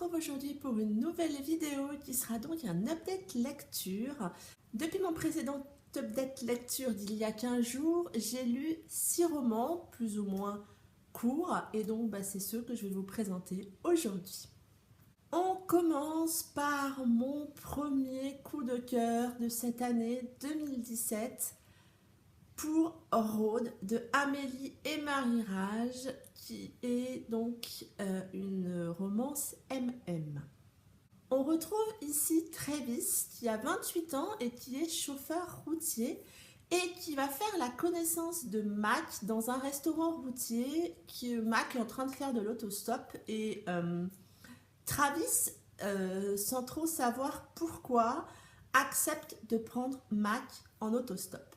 retrouve aujourd'hui pour une nouvelle vidéo qui sera donc un update lecture. Depuis mon précédent update lecture d'il y a 15 jours, j'ai lu 6 romans plus ou moins courts et donc c'est ceux que je vais vous présenter aujourd'hui. On commence par mon premier coup de cœur de cette année 2017 pour Rhodes de Amélie et Marie Rage, qui est donc une romance MM. On retrouve ici Travis qui a 28 ans et qui est chauffeur routier et qui va faire la connaissance de Mac dans un restaurant routier Mac est en train de faire de l'autostop et Travis, sans trop savoir pourquoi, accepte de prendre Mac en autostop.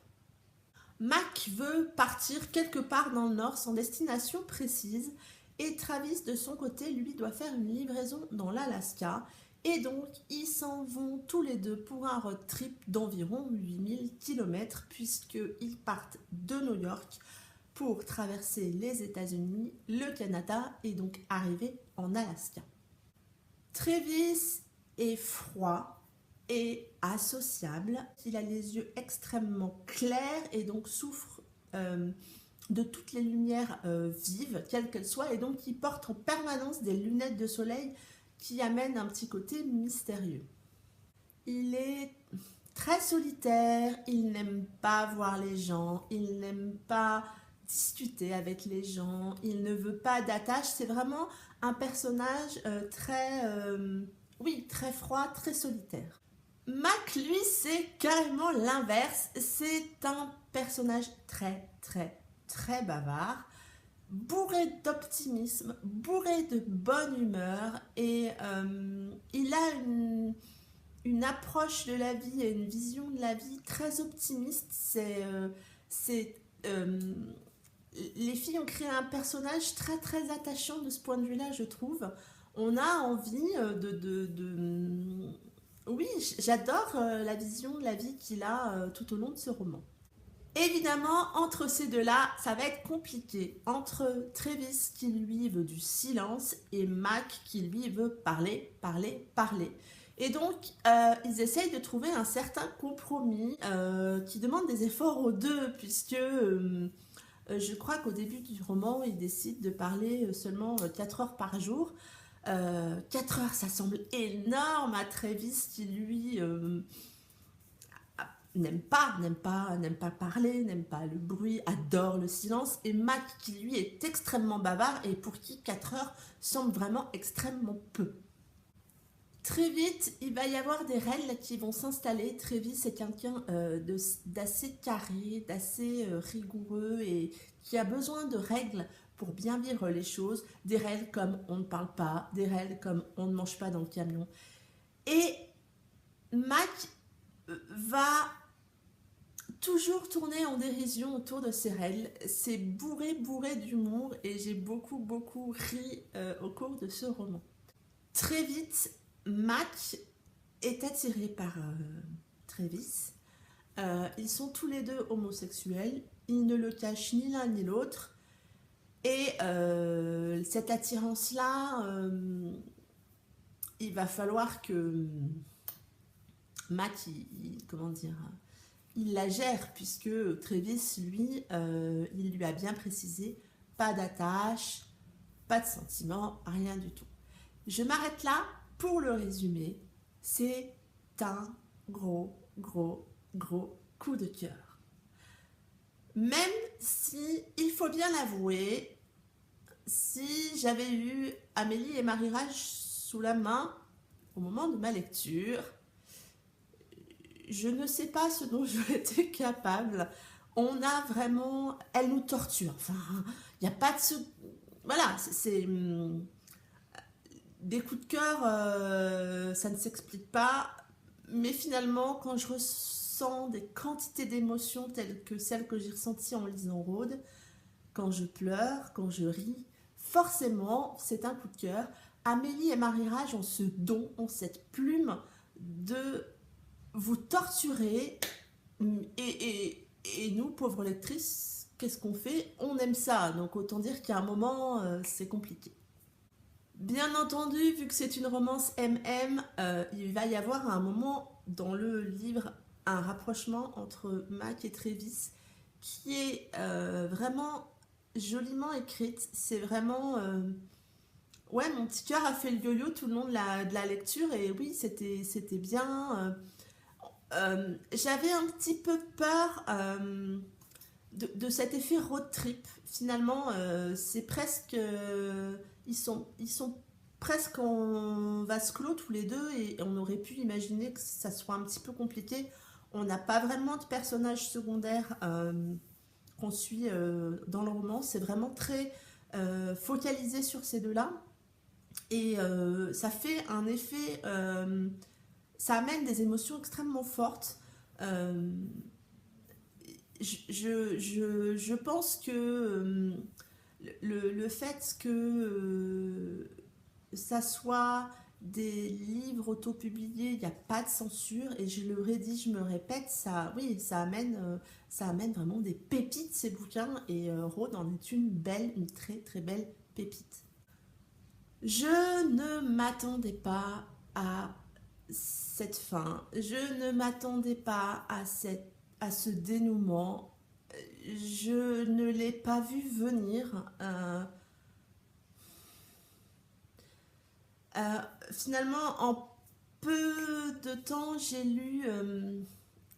Mac veut partir quelque part dans le nord sans destination précise et Travis de son côté lui doit faire une livraison dans l'Alaska et donc ils s'en vont tous les deux pour un road trip d'environ 8000 km puisqu'ils partent de New York pour traverser les États-Unis, le Canada et donc arriver en Alaska. Travis est froid et associable, il a les yeux extrêmement clairs et donc souffre de toutes les lumières vives, quelles qu'elles soient, et donc il porte en permanence des lunettes de soleil qui amènent un petit côté mystérieux. Il est très solitaire, il n'aime pas voir les gens, il n'aime pas discuter avec les gens, il ne veut pas d'attache, c'est vraiment un personnage très froid, très solitaire. Mac, lui, c'est carrément l'inverse. C'est un personnage très bavard, bourré d'optimisme, bourré de bonne humeur et il a une approche de la vie et une vision de la vie très optimiste. Les filles ont créé un personnage très attachant de ce point de vue-là, je trouve. On a envie Oui, j'adore la vision de la vie qu'il a tout au long de ce roman. Évidemment, entre ces deux-là, ça va être compliqué. Entre Travis qui lui veut du silence et Mac qui lui veut parler. Et donc, ils essayent de trouver un certain compromis qui demande des efforts aux deux, puisque je crois qu'au début du roman, ils décident de parler seulement 4 heures par jour. 4 heures, ça semble énorme à Travis qui lui n'aime pas parler, n'aime pas le bruit, adore le silence, et Mac qui lui est extrêmement bavard et pour qui 4 heures semble vraiment extrêmement peu. Très vite, il va y avoir des règles qui vont s'installer. Travis est quelqu'un d'assez carré, d'assez rigoureux et qui a besoin de règles pour bien vivre les choses. Des règles comme on ne parle pas, des règles comme on ne mange pas dans le camion. Et Mac va toujours tourner en dérision autour de ces règles. C'est bourré d'humour et j'ai beaucoup ri au cours de ce roman. Très vite, Mac est attiré par Travis. Ils sont tous les deux homosexuels. Ils ne le cachent ni l'un ni l'autre. Et cette attirance-là, il va falloir que Mac, il la gère, puisque Travis, lui, il lui a bien précisé, pas d'attache, pas de sentiment, rien du tout. Je m'arrête là pour le résumer. C'est un gros coup de cœur. Même si, il faut bien l'avouer, si j'avais eu Amélie et Marie Rage sous la main au moment de ma lecture, je ne sais pas ce dont j'aurais été capable. On a vraiment... Elle nous torture. Enfin, il n'y a pas de... Voilà, c'est... Des coups de cœur, ça ne s'explique pas. Mais finalement, quand je ressens des quantités d'émotions telles que celles que j'ai ressenties en lisant Rhodes, quand je pleure, quand je ris, forcément, c'est un coup de cœur. Amélie et Marie Rage ont ce don, ont cette plume de vous torturer. Et nous, pauvres lectrices, qu'est-ce qu'on fait? On aime ça. Donc autant dire qu'à un moment, c'est compliqué. Bien entendu, vu que c'est une romance MM, il va y avoir un moment dans le livre un rapprochement entre Mac et Travis qui est vraiment joliment écrite. C'est vraiment... ouais, mon petit cœur a fait le yo-yo tout le long de la lecture et oui, c'était bien. J'avais un petit peu peur de cet effet road trip. Finalement, c'est presque... ils sont presque en vase clos tous les deux et on aurait pu imaginer que ça soit un petit peu compliqué. On n'a pas vraiment de personnages secondaires qu'on suit dans le roman. C'est vraiment très focalisé sur ces deux-là. Et ça fait un effet... ça amène des émotions extrêmement fortes. Euh, je pense que le fait que ça soit des livres autopubliés, il n'y a pas de censure, et je le redis, je me répète, ça, oui, ça amène vraiment des pépites ces bouquins, et Rhodes en est une très très belle pépite. Je ne m'attendais pas à cette fin, je ne m'attendais pas à ce dénouement, je ne l'ai pas vu venir. Euh, Finalement, en peu de temps, j'ai lu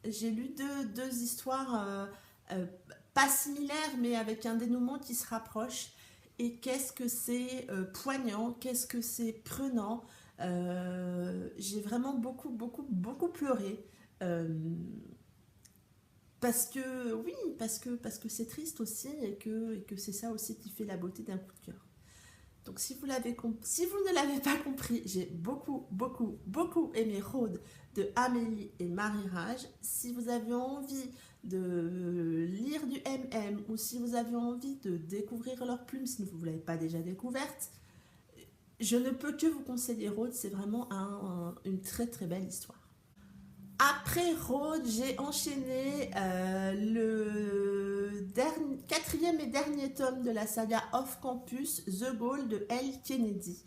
deux histoires euh, pas similaires, mais avec un dénouement qui se rapproche. Et qu'est-ce que c'est poignant, qu'est-ce que c'est prenant. J'ai vraiment beaucoup pleuré. Euh, Parce que, oui, parce que c'est triste aussi et que c'est ça aussi qui fait la beauté d'un coup de cœur. Donc si vous ne l'avez pas compris, j'ai beaucoup aimé Rhodes de Amélie et Marie Rage. Si vous avez envie de lire du MM ou si vous avez envie de découvrir leurs plumes, si vous ne l'avez pas déjà découverte, je ne peux que vous conseiller Rhodes. C'est vraiment une très très belle histoire. Après Rhodes, j'ai enchaîné quatrième et dernier tome de la saga Off Campus, The Goal de L. Kennedy.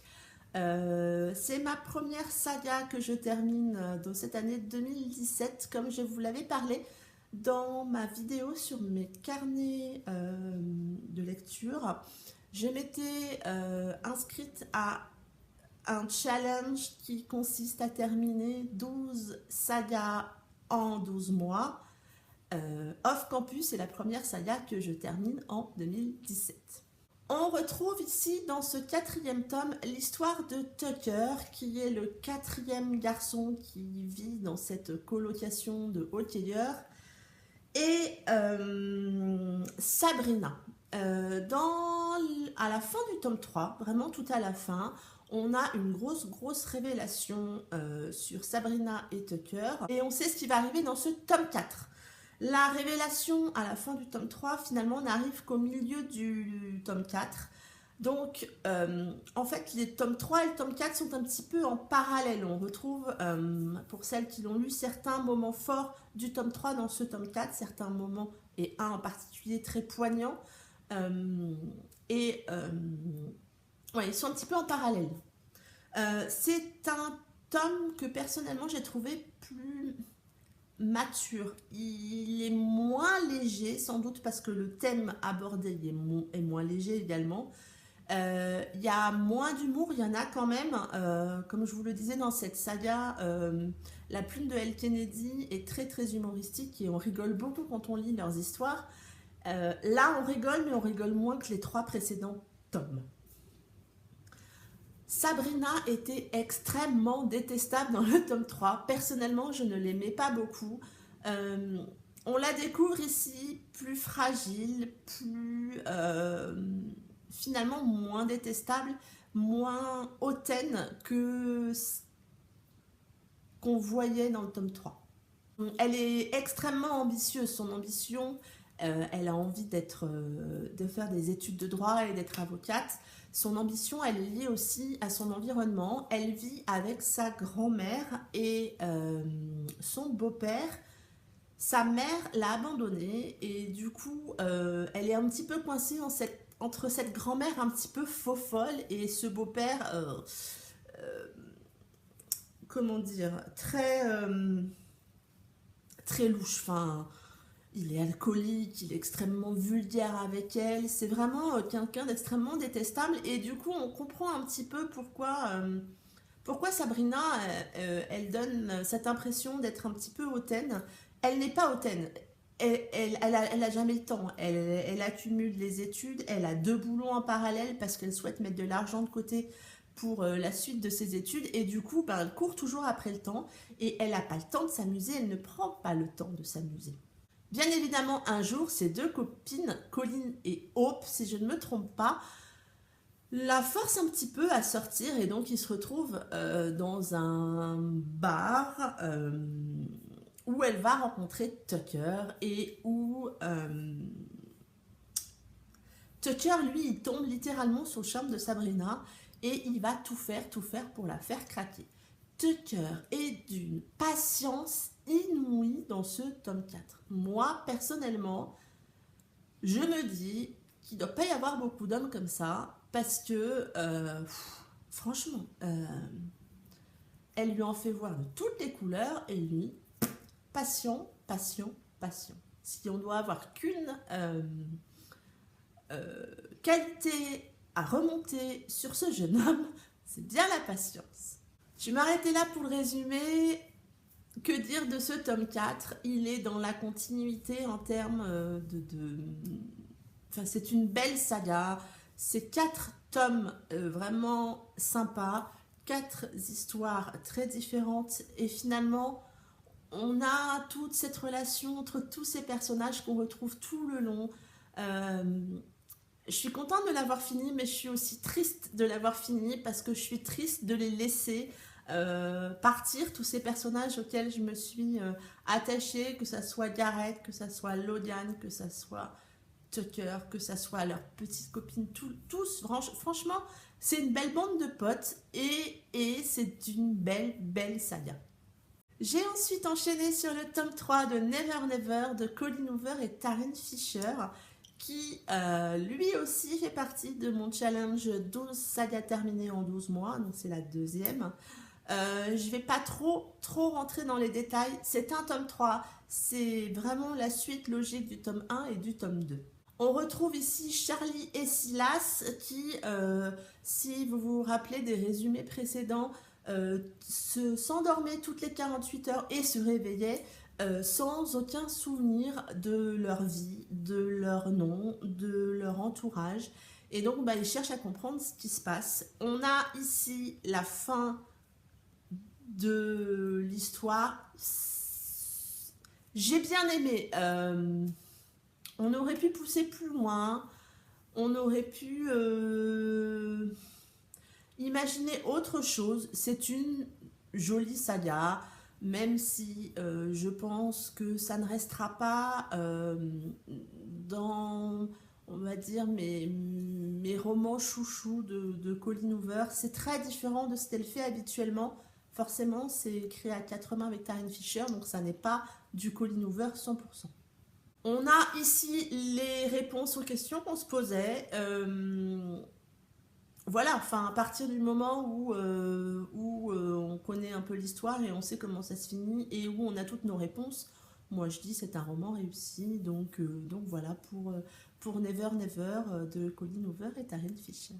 C'est ma première saga que je termine dans cette année 2017, comme je vous l'avais parlé dans ma vidéo sur mes carnets de lecture. Je m'étais inscrite à un challenge qui consiste à terminer 12 sagas en 12 mois. Off Campus est la première saga que je termine en 2017. On retrouve ici dans ce quatrième tome l'histoire de Tucker, qui est le quatrième garçon qui vit dans cette colocation de hôteliers, et Sabrina. À la fin du tome 3, vraiment tout à la fin, on a une grosse révélation sur Sabrina et Tucker, et on sait ce qui va arriver dans ce tome 4. La révélation à la fin du tome 3 finalement n'arrive qu'au milieu du tome 4. Donc en fait les tomes 3 et le tome 4 sont un petit peu en parallèle. On retrouve, pour celles qui l'ont lu, certains moments forts du tome 3 dans ce tome 4, certains moments, et un en particulier très poignant. Euh, et ouais, ils sont un petit peu en parallèle. C'est un tome que personnellement j'ai trouvé plus mature. Il est moins léger, sans doute parce que le thème abordé est moins léger également. Il y a moins d'humour, il y en a quand même. Comme je vous le disais dans cette saga, la plume de L. Kennedy est très humoristique et on rigole beaucoup quand on lit leurs histoires. Là, on rigole, mais on rigole moins que les 3 précédents tomes. Sabrina était extrêmement détestable dans le tome 3. Personnellement, je ne l'aimais pas beaucoup. Euh, on la découvre ici plus fragile, plus finalement moins détestable, moins hautaine que ce qu'on voyait dans le tome 3. Elle est extrêmement ambitieuse. Son ambition, elle a envie de faire des études de droit et d'être avocate. Son ambition, elle est liée aussi à son environnement. Elle vit avec sa grand-mère et son beau-père. Sa mère l'a abandonnée et du coup, elle est un petit peu coincée entre cette grand-mère un petit peu faux-folle et ce beau-père, comment dire, très louche. Enfin, il est alcoolique, il est extrêmement vulgaire avec elle. C'est vraiment quelqu'un d'extrêmement détestable. Et du coup, on comprend un petit peu pourquoi Sabrina, elle donne cette impression d'être un petit peu hautaine. Elle n'est pas hautaine. Elle a jamais le temps. Elle accumule les études. Elle a 2 boulots en parallèle parce qu'elle souhaite mettre de l'argent de côté pour la suite de ses études. Et du coup, ben, elle court toujours après le temps. Et elle n'a pas le temps de s'amuser. Elle ne prend pas le temps de s'amuser. Bien évidemment, un jour, ses 2 copines, Colline et Hope, si je ne me trompe pas, la force un petit peu à sortir et donc ils se retrouvent dans un bar où elle va rencontrer Tucker et où Tucker, lui, il tombe littéralement sous le charme de Sabrina et il va tout faire pour la faire craquer. Tucker est d'une patience inouïe dans ce tome 4. Moi, personnellement, je me dis qu'il ne doit pas y avoir beaucoup d'hommes comme ça parce que, franchement, elle lui en fait voir de toutes les couleurs et lui, passion, passion, passion. Si on doit avoir qu'une qualité à remonter sur ce jeune homme, c'est bien la patience. Je vais m'arrêter là pour le résumer. Que dire de ce tome 4? Il est dans la continuité en termes Enfin, c'est une belle saga. C'est 4 tomes vraiment sympas, 4 histoires très différentes et finalement on a toute cette relation entre tous ces personnages qu'on retrouve tout le long. Je suis contente de l'avoir fini, mais je suis aussi triste de l'avoir fini parce que je suis triste de les laisser partir, tous ces personnages auxquels je me suis attachée, que ça soit Gareth, que ça soit Lodian, que ça soit Tucker, que ça soit leurs petites copines, tous, franchement, c'est une belle bande de potes et c'est une belle saga. J'ai ensuite enchaîné sur le tome 3 de Never Never de Colleen Hoover et Taryn Fisher qui lui aussi fait partie de mon challenge 12 sagas terminées en 12 mois, donc c'est la deuxième. Je vais pas trop rentrer dans les détails, c'est un tome 3, c'est vraiment la suite logique du tome 1 et du tome 2. On retrouve ici Charlie et Silas qui, si vous vous rappelez des résumés précédents, s'endormaient toutes les 48 heures et se réveillaient sans aucun souvenir de leur vie, de leur nom, de leur entourage. Et donc, bah, ils cherchent à comprendre ce qui se passe. On a ici la fin de l'histoire. J'ai bien aimé. On aurait pu pousser plus loin. On aurait pu imaginer autre chose. C'est une jolie saga, même si je pense que ça ne restera pas dans, on va dire, mes romans chouchous de Colleen Hoover. C'est très différent de ce qu'elle fait habituellement. Forcément, c'est écrit à 4 mains avec Taryn Fisher, donc ça n'est pas du Colleen Hoover 100%. On a ici les réponses aux questions qu'on se posait. Voilà, enfin, à partir du moment où on connaît un peu l'histoire et on sait comment ça se finit et où on a toutes nos réponses, moi je dis c'est un roman réussi. Donc voilà pour Never Never de Colleen Hoover et Taryn Fisher.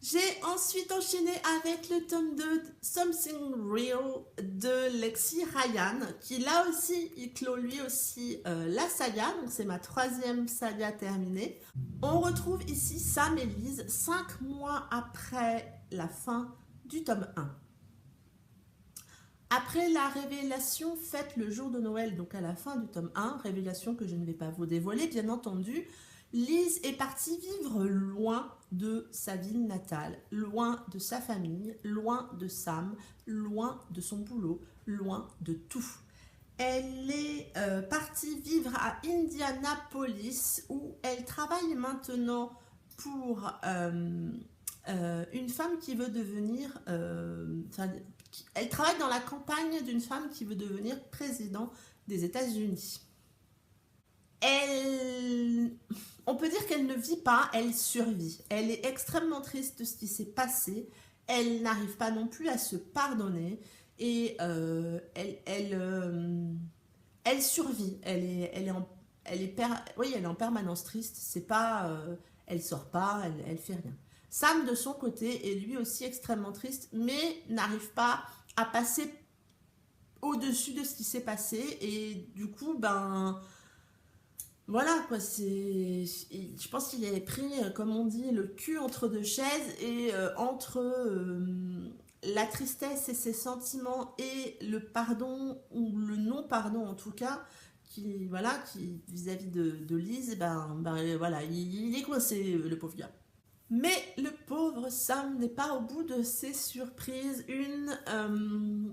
J'ai ensuite enchaîné avec le tome 2 Something Real de Lexi Ryan, qui là aussi, il clôt lui aussi la saga, donc c'est ma 3e saga terminée. On retrouve ici Sam et Liz 5 mois après la fin du tome 1. Après la révélation faite le jour de Noël, donc à la fin du tome 1, révélation que je ne vais pas vous dévoiler bien entendu, Liz est partie vivre loin de sa ville natale, loin de sa famille, loin de Sam, loin de son boulot, loin de tout. Elle est partie vivre à Indianapolis où elle travaille maintenant pour une femme qui veut devenir... elle travaille dans la campagne d'une femme qui veut devenir président des États-Unis. on peut dire qu'elle ne vit pas, elle survit. Elle est extrêmement triste de ce qui s'est passé. Elle n'arrive pas non plus à se pardonner. Et elle survit. Oui, elle est en permanence triste. C'est pas, elle sort pas, elle fait rien. Sam, de son côté, est lui aussi extrêmement triste, mais n'arrive pas à passer au-dessus de ce qui s'est passé. Et du coup, ben voilà quoi, je pense qu'il est pris, comme on dit, le cul entre deux chaises et entre la tristesse et ses sentiments et le pardon ou le non-pardon en tout cas, qui vis-à-vis de Lise, voilà, il est coincé, le pauvre gars. Mais le pauvre Sam n'est pas au bout de ses surprises. Une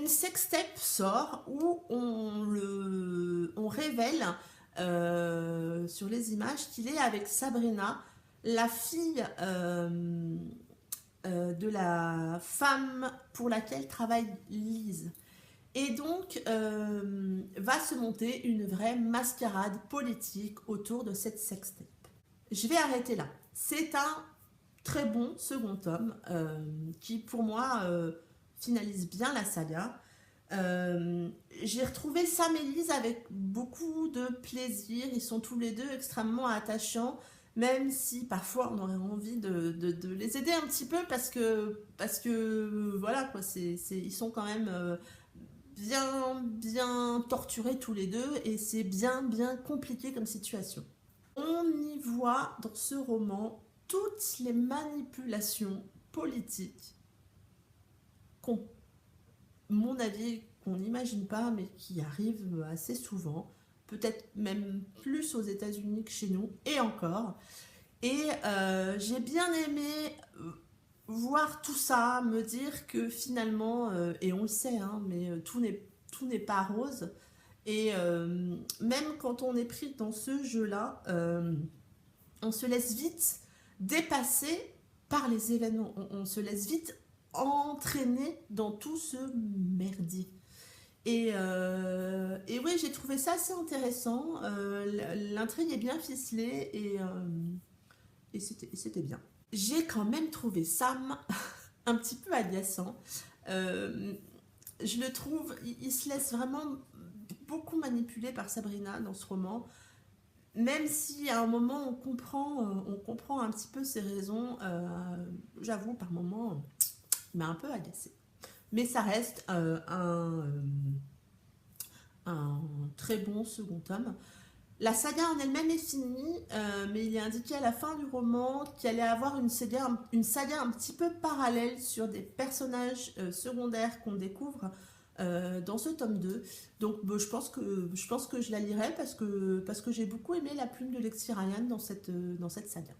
sextape sort où on révèle sur les images qu'il est avec Sabrina, la fille de la femme pour laquelle travaille Lise. Et donc, va se monter une vraie mascarade politique autour de cette sextape. Je vais arrêter là. C'est un très bon second tome qui, pour moi, finalise bien la saga. J'ai retrouvé Sam et Lise avec beaucoup de plaisir. Ils sont tous les deux extrêmement attachants, même si parfois on aurait envie de les aider un petit peu parce que voilà quoi, ils sont quand même bien torturés tous les deux et c'est bien compliqué comme situation. On y voit dans ce roman toutes les manipulations politiques qu'on, mon avis, qu'on n'imagine pas, mais qui arrivent assez souvent, peut-être même plus aux États-Unis que chez nous, et encore. Et j'ai bien aimé voir tout ça, me dire que finalement, et on le sait, hein, mais tout n'est pas rose. Et même quand on est pris dans ce jeu-là, on se laisse vite dépasser par les événements. On se laisse vite entraîner dans tout ce merdier. Et oui, j'ai trouvé ça assez intéressant. L'intrigue est bien ficelée et c'était bien. J'ai quand même trouvé Sam un petit peu agaçant. Je le trouve, il se laisse vraiment beaucoup manipuler par Sabrina dans ce roman. Même si à un moment on comprend un petit peu ses raisons, j'avoue par moment il m'a un peu agacé. Mais ça reste un très bon second tome. La saga en elle-même est finie, mais il est indiqué à la fin du roman qu'il allait avoir une saga un petit peu parallèle sur des personnages secondaires qu'on découvre dans ce tome 2. Donc je pense que je la lirai parce que j'ai beaucoup aimé la plume de Lexi Ryan dans cette saga.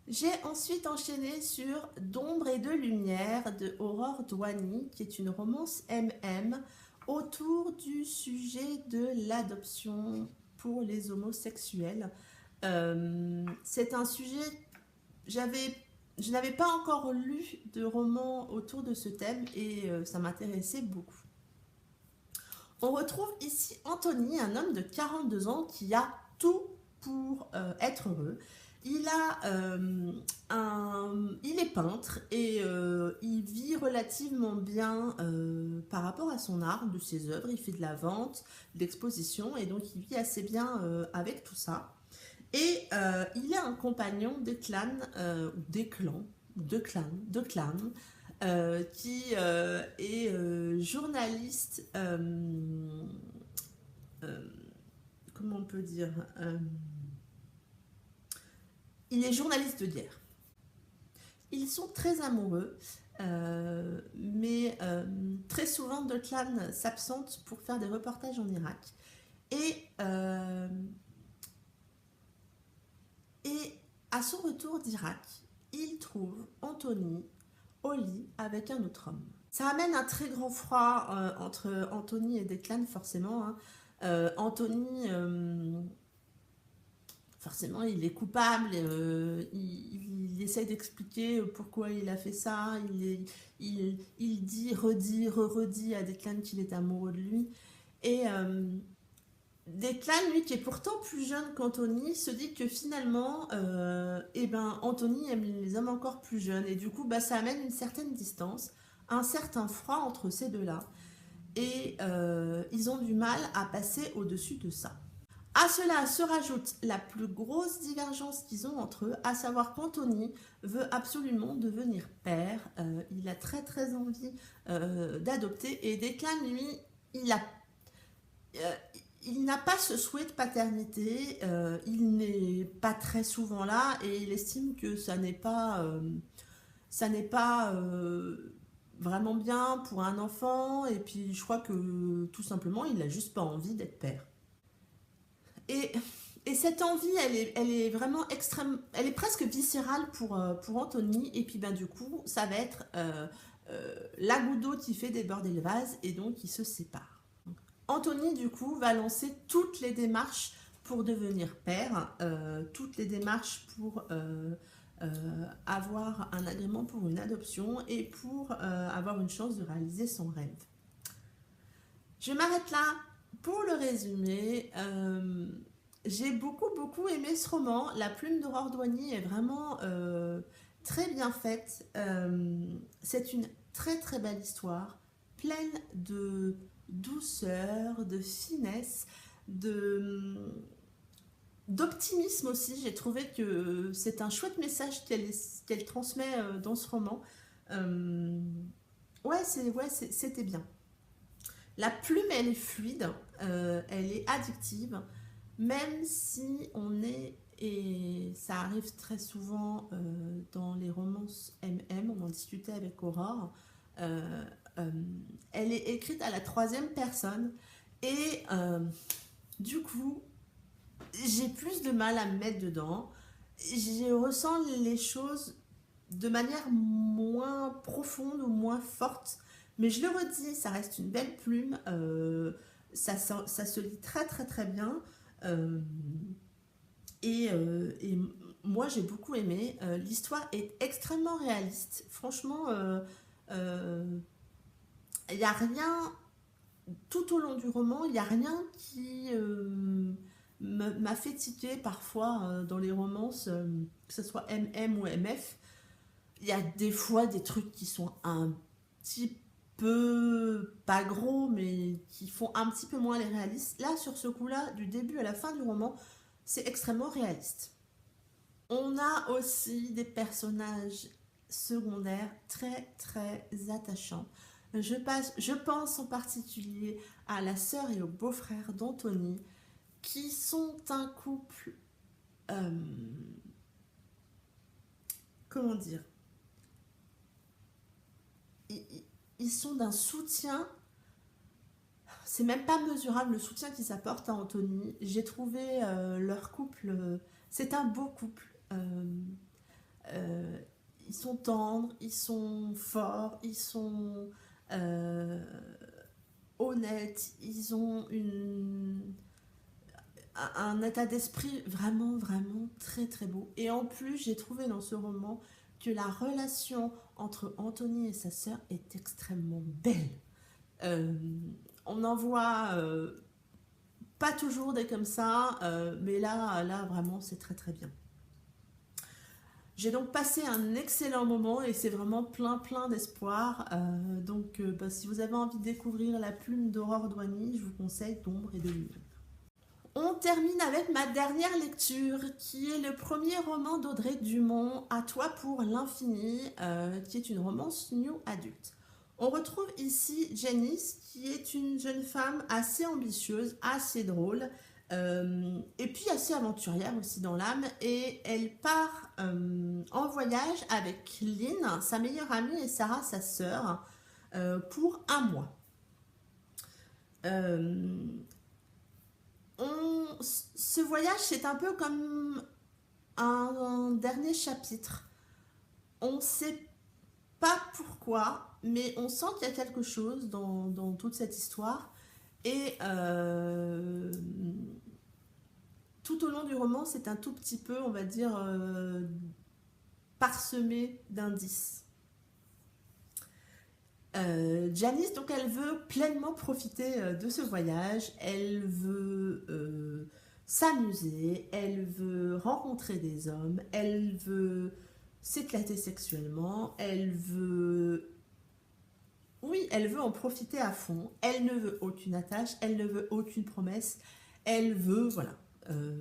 J'ai ensuite enchaîné sur D'ombre et de lumière de Aurore Douany, qui est une romance MM autour du sujet de l'adoption pour les homosexuels. C'est un sujet, je n'avais pas encore lu de roman autour de ce thème et ça m'intéressait beaucoup. On retrouve ici Anthony, un homme de 42 ans qui a tout pour être heureux. Il est peintre et il vit relativement bien par rapport à son art, de ses œuvres. Il fait de la vente, de l'exposition et donc il vit assez bien avec tout ça. Et il a un compagnon de clan, qui est journaliste, comment on peut dire, il est journaliste de guerre. Ils sont très amoureux, mais très souvent Declan s'absente pour faire des reportages en Irak. Et à son retour d'Irak, il trouve Anthony au lit avec un autre homme. Ça amène un très grand froid entre Anthony et Declan, forcément. Hein. Anthony, forcément, il est coupable, il essaye d'expliquer pourquoi il a fait ça, il dit, redit à Declan qu'il est amoureux de lui. Et Declan, lui, qui est pourtant plus jeune qu'Anthony, se dit que finalement, eh ben, Anthony aime les hommes encore plus jeunes. Et du coup, bah, ça amène une certaine distance, un certain froid entre ces deux-là. Et ils ont du mal à passer au-dessus de ça. À cela se rajoute la plus grosse divergence qu'ils ont entre eux, à savoir qu'Anthony veut absolument devenir père. Il a très très envie d'adopter. Et Declan, lui, il a euh, il n'a pas ce souhait de paternité, il n'est pas très souvent là et il estime que ça n'est pas vraiment bien pour un enfant et puis je crois que tout simplement il n'a juste pas envie d'être père. Et, et cette envie, elle est vraiment extrême, elle est presque viscérale pour Anthony et puis ben du coup ça va être la goutte d'eau qui fait déborder le vase et donc ils se séparent. Anthony, du coup, va lancer toutes les démarches pour devenir père, toutes les démarches pour avoir un agrément pour une adoption et pour avoir une chance de réaliser son rêve. Je m'arrête là pour le résumé. J'ai beaucoup aimé ce roman. La plume d'Aurore Doigny est vraiment très bien faite. C'est une très belle histoire, pleine de douceur, de finesse, de d'optimisme aussi. J'ai trouvé que c'est un chouette message qu'elle transmet dans ce roman. Euh, c'était bien. La plume, elle est fluide, elle est addictive, même si on est, et ça arrive très souvent dans les romances MM, on en discutait avec Aurore, euh, euh, elle est écrite à la troisième personne et du coup, j'ai plus de mal à me mettre dedans. Je ressens les choses de manière moins profonde ou moins forte. Mais je le redis, ça reste une belle plume. Ça se lit très bien. Euh, et moi, j'ai beaucoup aimé. L'histoire est extrêmement réaliste. Franchement, il n'y a rien, tout au long du roman, il n'y a rien qui m'a fait tiquer parfois dans les romances, que ce soit MM ou MF. Il y a des fois des trucs qui sont un petit peu, pas gros, mais qui font un petit peu moins les réalistes. Là, sur ce coup-là, du début à la fin du roman, c'est extrêmement réaliste. On a aussi des personnages secondaires très attachants. Je pense en particulier à la sœur et au beau-frère d'Anthony, qui sont un couple, euh, comment dire, ils sont d'un soutien, c'est même pas mesurable le soutien qu'ils apportent à Anthony. J'ai trouvé leur couple, c'est un beau couple. Euh, ils sont tendres, ils sont forts, ils sont euh, honnêtes, ils ont un état d'esprit vraiment très beau. Et en plus, j'ai trouvé dans ce roman que la relation entre Anthony et sa sœur est extrêmement belle. Euh, on en voit pas toujours des comme ça, mais là vraiment c'est très bien. J'ai donc passé un excellent moment et c'est vraiment plein d'espoir. Donc si vous avez envie de découvrir La plume d'Aurore Doigny, je vous conseille d'Ombre et de Lumière. On termine avec ma dernière lecture, qui est le premier roman d'Audrey Dumont, À toi pour l'infini, qui est une romance new adulte. On retrouve ici Janice, qui est une jeune femme assez ambitieuse, assez drôle, et puis assez aventurière aussi dans l'âme, et elle part en voyage avec Lynn, sa meilleure amie, et Sarah, sa sœur, pour un mois. Euh, Ce voyage, c'est un peu comme un dernier chapitre. On ne sait pas pourquoi, mais on sent qu'il y a quelque chose dans toute cette histoire. Et tout au long du roman, c'est un tout petit peu, on va dire, parsemé d'indices. Janice, donc elle veut pleinement profiter de ce voyage, elle veut s'amuser, elle veut rencontrer des hommes, elle veut s'éclater sexuellement, elle veut... Oui, elle veut en profiter à fond, elle ne veut aucune attache, elle ne veut aucune promesse, elle veut, voilà,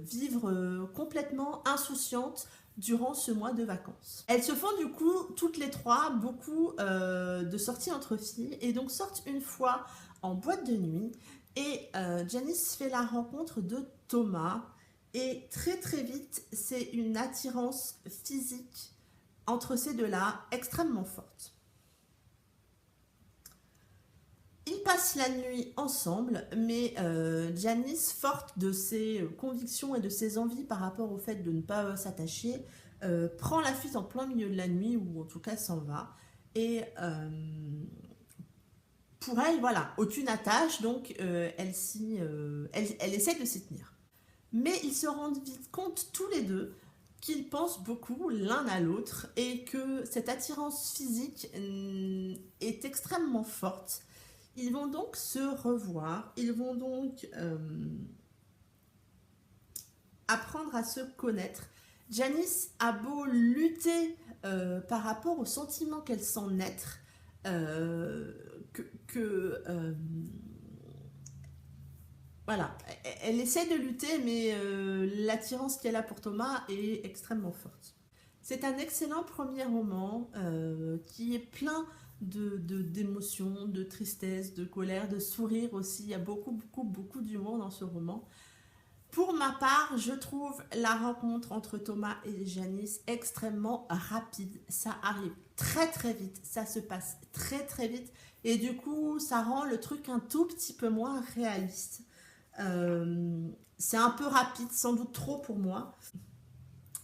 vivre complètement insouciante durant ce mois de vacances. Elles se font du coup toutes les trois beaucoup de sorties entre filles et donc sortent une fois en boîte de nuit et Janice fait la rencontre de Thomas et très vite c'est une attirance physique entre ces deux-là extrêmement forte. Ils passent la nuit ensemble, mais Janice, forte de ses convictions et de ses envies par rapport au fait de ne pas s'attacher, prend la fuite en plein milieu de la nuit, ou en tout cas s'en va. Et pour elle, voilà, aucune attache, donc elle essaie de s'y tenir. Mais ils se rendent vite compte tous les deux qu'ils pensent beaucoup l'un à l'autre et que cette attirance physique est extrêmement forte. Ils vont donc se revoir, ils vont donc apprendre à se connaître. Janice a beau lutter par rapport au sentiment qu'elle sent naître, voilà, elle essaie de lutter, mais l'attirance qu'elle a pour Thomas est extrêmement forte. C'est un excellent premier roman qui est plein d'émotions, de tristesse, de colère, de sourire aussi. Il y a beaucoup d'humour dans ce roman. Pour ma part, je trouve la rencontre entre Thomas et Janice extrêmement rapide. Ça arrive très vite, ça se passe très vite. Et du coup, ça rend le truc un tout petit peu moins réaliste. C'est un peu rapide, sans doute trop pour moi.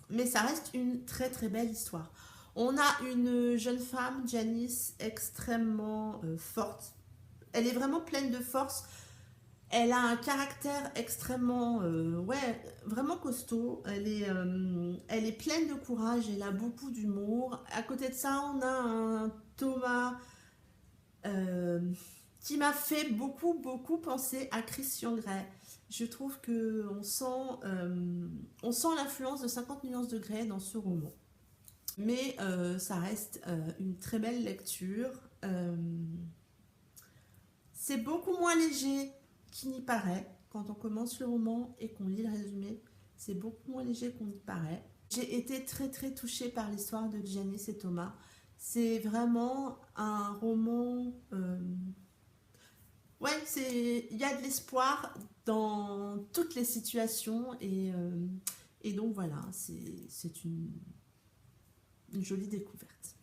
Mais ça reste une très belle histoire. On a une jeune femme, Janice, extrêmement forte. Elle est vraiment pleine de force. Elle a un caractère extrêmement, vraiment costaud. Elle est pleine de courage, elle a beaucoup d'humour. À côté de ça, on a un Thomas qui m'a fait beaucoup penser à Christian Grey. Je trouve que on sent l'influence de 50 nuances de Grey dans ce roman. Mais ça reste une très belle lecture. C'est beaucoup moins léger qu'il n'y paraît quand on commence le roman et qu'on lit le résumé. C'est beaucoup moins léger qu'on n'y paraît. J'ai été très touchée par l'histoire de Janice et Thomas. C'est vraiment un roman... il y a de l'espoir dans toutes les situations et donc voilà, c'est une jolie découverte.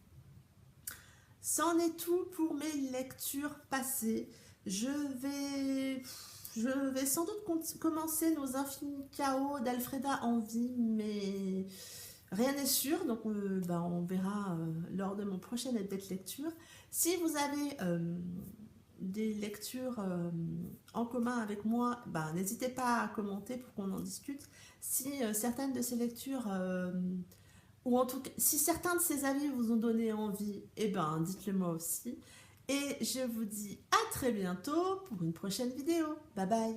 C'en est tout pour mes lectures passées. Je vais sans doute commencer Nos Infinis Chaos d'Alfreda Envie, mais rien n'est sûr, donc on verra lors de mon prochain update lecture. Si vous avez des lectures en commun avec moi, n'hésitez pas à commenter pour qu'on en discute. Si certaines de ces lectures... ou en tout cas, si certains de ces avis vous ont donné envie, dites-le moi aussi. Et je vous dis à très bientôt pour une prochaine vidéo. Bye bye!